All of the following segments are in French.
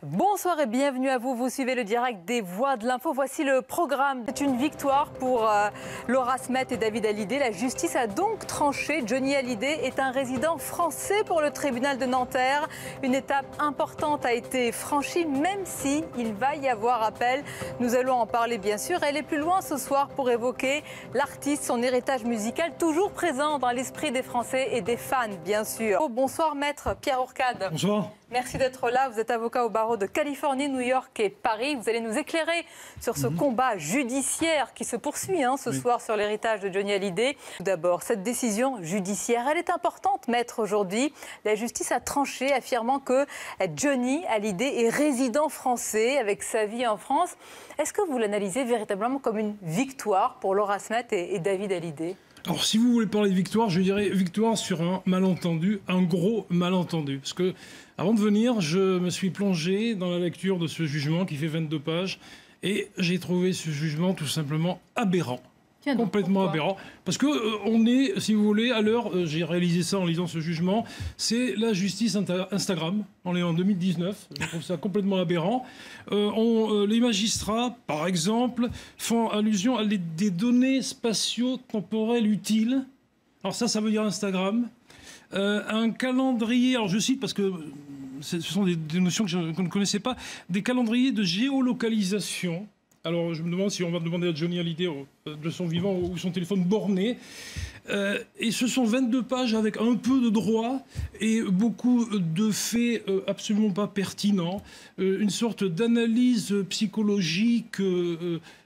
Bonsoir et bienvenue à vous. Vous suivez le direct des Voix de l'Info. Voici le programme. C'est une victoire pour Laura Smet et David Hallyday. La justice a donc tranché. Johnny Hallyday est un résident français pour le tribunal de Nanterre. Une étape importante a été franchie, même si il va y avoir appel. Nous allons en parler bien sûr. Elle est plus loin ce soir pour évoquer l'artiste, son héritage musical, toujours présent dans l'esprit des Français et des fans, bien sûr. Oh, bonsoir maître Pierre Ourcade. Bonsoir. Merci d'être là. Vous êtes avocat au barreau de Californie, New York et Paris. Vous allez nous éclairer sur ce combat judiciaire qui se poursuit ce soir sur l'héritage de Johnny Hallyday. Tout d'abord, cette décision judiciaire, elle est importante, maître, aujourd'hui. La justice a tranché, affirmant que Johnny Hallyday est résident français avec sa vie en France. Est-ce que vous l'analysez véritablement comme une victoire pour Laura Smet et David Hallyday ? Alors, si vous voulez parler de victoire, je dirais victoire sur un malentendu, un gros malentendu. Parce que, avant de venir, je me suis plongé dans la lecture de ce jugement qui fait 22 pages et j'ai trouvé ce jugement tout simplement aberrant. Tiens donc, complètement aberrant. Parce que on est, si vous voulez, à l'heure, j'ai réalisé ça en lisant ce jugement, c'est la justice Instagram. On est en 2019, je trouve ça complètement aberrant. Les magistrats, par exemple, font allusion à des données spatio-temporelles utiles. Alors ça veut dire Instagram. Un calendrier, alors je cite parce que ce sont des notions que je ne connaissais pas, des calendriers de géolocalisation. Alors, je me demande si on va demander à Johnny Hallyday de son vivant ou son téléphone borné. Et ce sont 22 pages avec un peu de droit et beaucoup de faits absolument pas pertinents. Une sorte d'analyse psychologique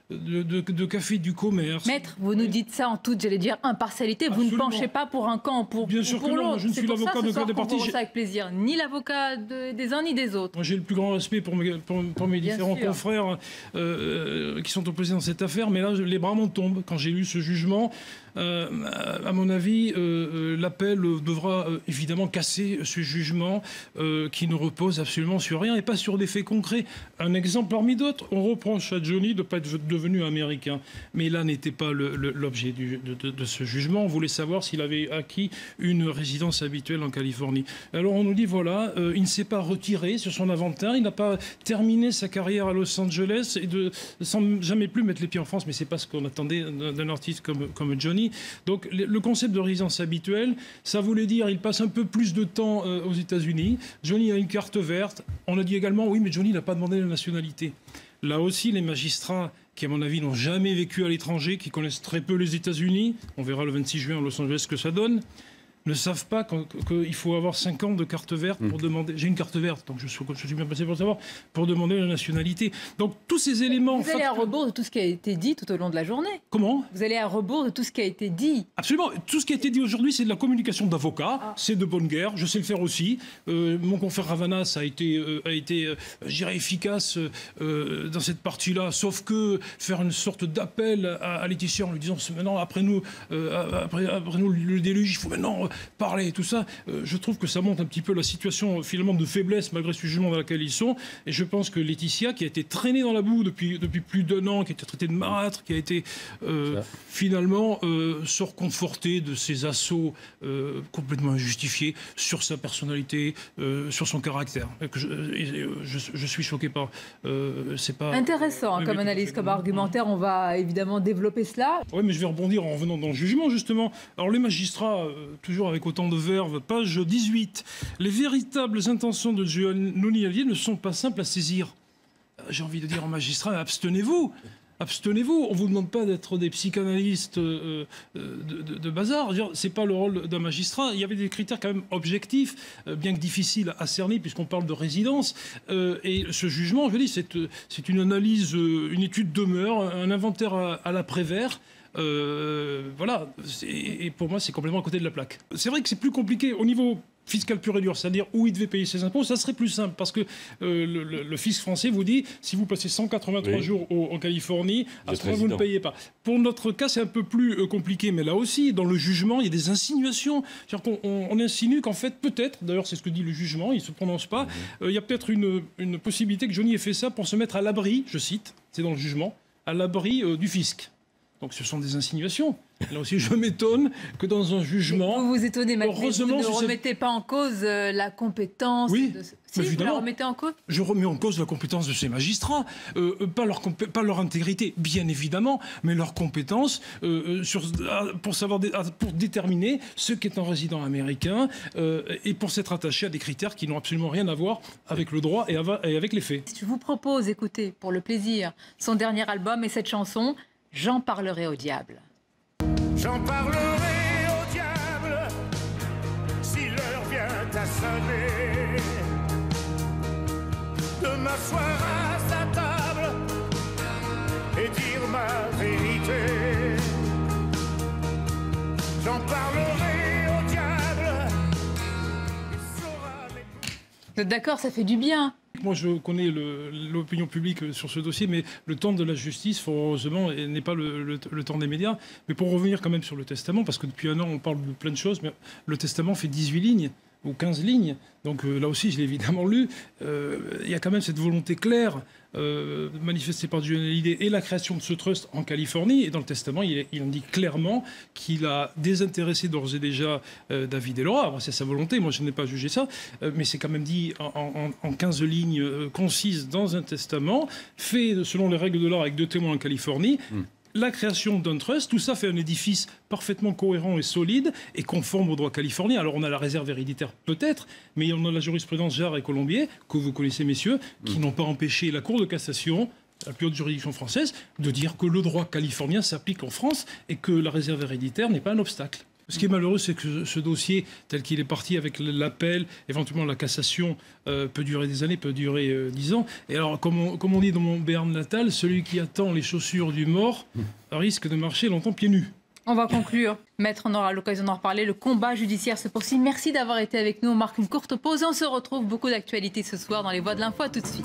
de café du commerce. Maître, vous nous dites ça en toute, j'allais dire, impartialité. Vous ne penchez pas pour un camp ou pour l'autre. Bien sûr que non, je ne suis l'avocat de cas des parties. C'est avec plaisir, ni l'avocat des uns ni des autres. Moi, j'ai le plus grand respect pour mes différents confrères qui sont opposés dans cette affaire, mais là, les bras m'en tombent quand j'ai lu ce jugement. À mon avis, l'appel devra évidemment casser ce jugement qui ne repose absolument sur rien et pas sur des faits concrets. Un exemple parmi d'autres, on reproche à Johnny de ne pas être devenu américain. Mais là n'était pas l'objet de ce jugement. On voulait savoir s'il avait acquis une résidence habituelle en Californie. Alors on nous dit, voilà, il ne s'est pas retiré sur son inventaire, il n'a pas terminé sa carrière à Los Angeles et sans jamais plus mettre les pieds en France, mais c'est pas ce qu'on attendait d'un artiste comme Johnny. Donc le concept de résidence habituelle, ça voulait dire il passe un peu plus de temps aux États-Unis. Johnny a une carte verte. On a dit également, oui, mais Johnny n'a pas demandé la nationalité. Là aussi, les magistrats qui, à mon avis, n'ont jamais vécu à l'étranger, qui connaissent très peu les États-Unis, on verra le 26 juin à Los Angeles ce que ça donne, ne savent pas qu'il faut avoir 5 ans de carte verte pour demander... J'ai une carte verte, donc je suis bien passé pour le savoir, pour demander la nationalité. Donc tous ces éléments... Vous allez à rebours de tout ce qui a été dit tout au long de la journée. Comment ? Vous allez à rebours de tout ce qui a été dit. Absolument. Tout ce qui a été dit aujourd'hui, c'est de la communication d'avocat. C'est de bonne guerre. Je sais le faire aussi. Mon confrère Ravanas a été je dirais, efficace dans cette partie-là, sauf que faire une sorte d'appel à Laetitia en lui disant maintenant, après nous le déluge, il faut maintenant... parler et tout ça, je trouve que ça montre un petit peu la situation finalement de faiblesse malgré ce jugement dans laquelle ils sont. Et je pense que Laetitia, qui a été traînée dans la boue depuis plus d'1 an, qui a été traitée de marâtre, qui a été finalement sort confortée de ces assauts complètement injustifiés sur sa personnalité, sur son caractère. Je suis choqué par... c'est pas intéressant comme analyse, comme argumentaire. On va évidemment développer cela. Oui, mais je vais rebondir en revenant dans le jugement, justement. Alors les magistrats, toujours avec autant de verve, page 18. Les véritables intentions de Johnny Hallyday ne sont pas simples à saisir. J'ai envie de dire aux magistrats, abstenez-vous. Abstenez-vous. On ne vous demande pas d'être des psychanalystes de bazar. Ce n'est pas le rôle d'un magistrat. Il y avait des critères quand même objectifs, bien que difficiles à cerner, puisqu'on parle de résidence. Et ce jugement, je dis, c'est une analyse, une étude de mœurs, un inventaire à la Prévert. Voilà, et pour moi, c'est complètement à côté de la plaque. C'est vrai que c'est plus compliqué au niveau fiscal pur et dur, c'est-à-dire où il devait payer ses impôts, ça serait plus simple, parce que le fisc français vous dit, si vous passez 183 jours en Californie, à ce moment vous ne payez pas. Pour notre cas, c'est un peu plus compliqué, mais là aussi, dans le jugement, il y a des insinuations. C'est-à-dire qu'on insinue qu'en fait, peut-être, d'ailleurs c'est ce que dit le jugement, il ne se prononce pas, il y a peut-être une possibilité que Johnny ait fait ça pour se mettre à l'abri, je cite, c'est dans le jugement, à l'abri du fisc. Donc ce sont des insinuations. Là aussi, je m'étonne que dans un jugement... Vous vous étonnez, mais heureusement, vous ne remettez pas en cause la compétence... Oui, si, évidemment. vous la remettez en cause? Je remets en cause la compétence de ces magistrats. Pas leur intégrité, bien évidemment, mais leur compétence pour déterminer ce qu'est un résident américain et pour s'être attaché à des critères qui n'ont absolument rien à voir avec le droit et avec les faits. Je vous propose, écoutez, pour le plaisir, son dernier album et cette chanson... J'en parlerai au diable. J'en parlerai au diable si l'heure vient à sonner. De m'asseoir à sa table et dire ma vérité. J'en parlerai au diable. Vous êtes d'accord, ça fait du bien. Moi, je connais l'opinion publique sur ce dossier, mais le temps de la justice, heureusement, n'est pas le temps des médias. Mais pour revenir quand même sur le testament, parce que depuis un an, on parle de plein de choses, mais le testament fait 18 lignes ou 15 lignes. Donc là aussi, je l'ai évidemment lu. Il y a quand même cette volonté claire manifestée par Johnny Hallyday et la création de ce trust en Californie. Et dans le testament, il indique clairement qu'il a désintéressé d'ores et déjà David et Laura. C'est sa volonté, moi je n'ai pas jugé ça. Mais c'est quand même dit en 15 lignes concises dans un testament, fait selon les règles de l'art avec 2 témoins en Californie. La création d'un trust, tout ça fait un édifice parfaitement cohérent et solide et conforme au droit californien. Alors on a la réserve héréditaire peut-être, mais on a la jurisprudence Jarre et Colombier, que vous connaissez messieurs, qui n'ont pas empêché la Cour de cassation, la plus haute juridiction française, de dire que le droit californien s'applique en France et que la réserve héréditaire n'est pas un obstacle. Ce qui est malheureux, c'est que ce dossier, tel qu'il est parti avec l'appel, éventuellement la cassation, peut durer des années, peut durer 10 ans. Et alors, comme on dit dans mon Béarn natal, celui qui attend les chaussures du mort risque de marcher longtemps pieds nus. On va conclure. Maître, on aura l'occasion d'en reparler. Le combat judiciaire se poursuit. Merci d'avoir été avec nous. On marque une courte pause et on se retrouve. Beaucoup d'actualités ce soir dans les Voix de l'Info. À tout de suite.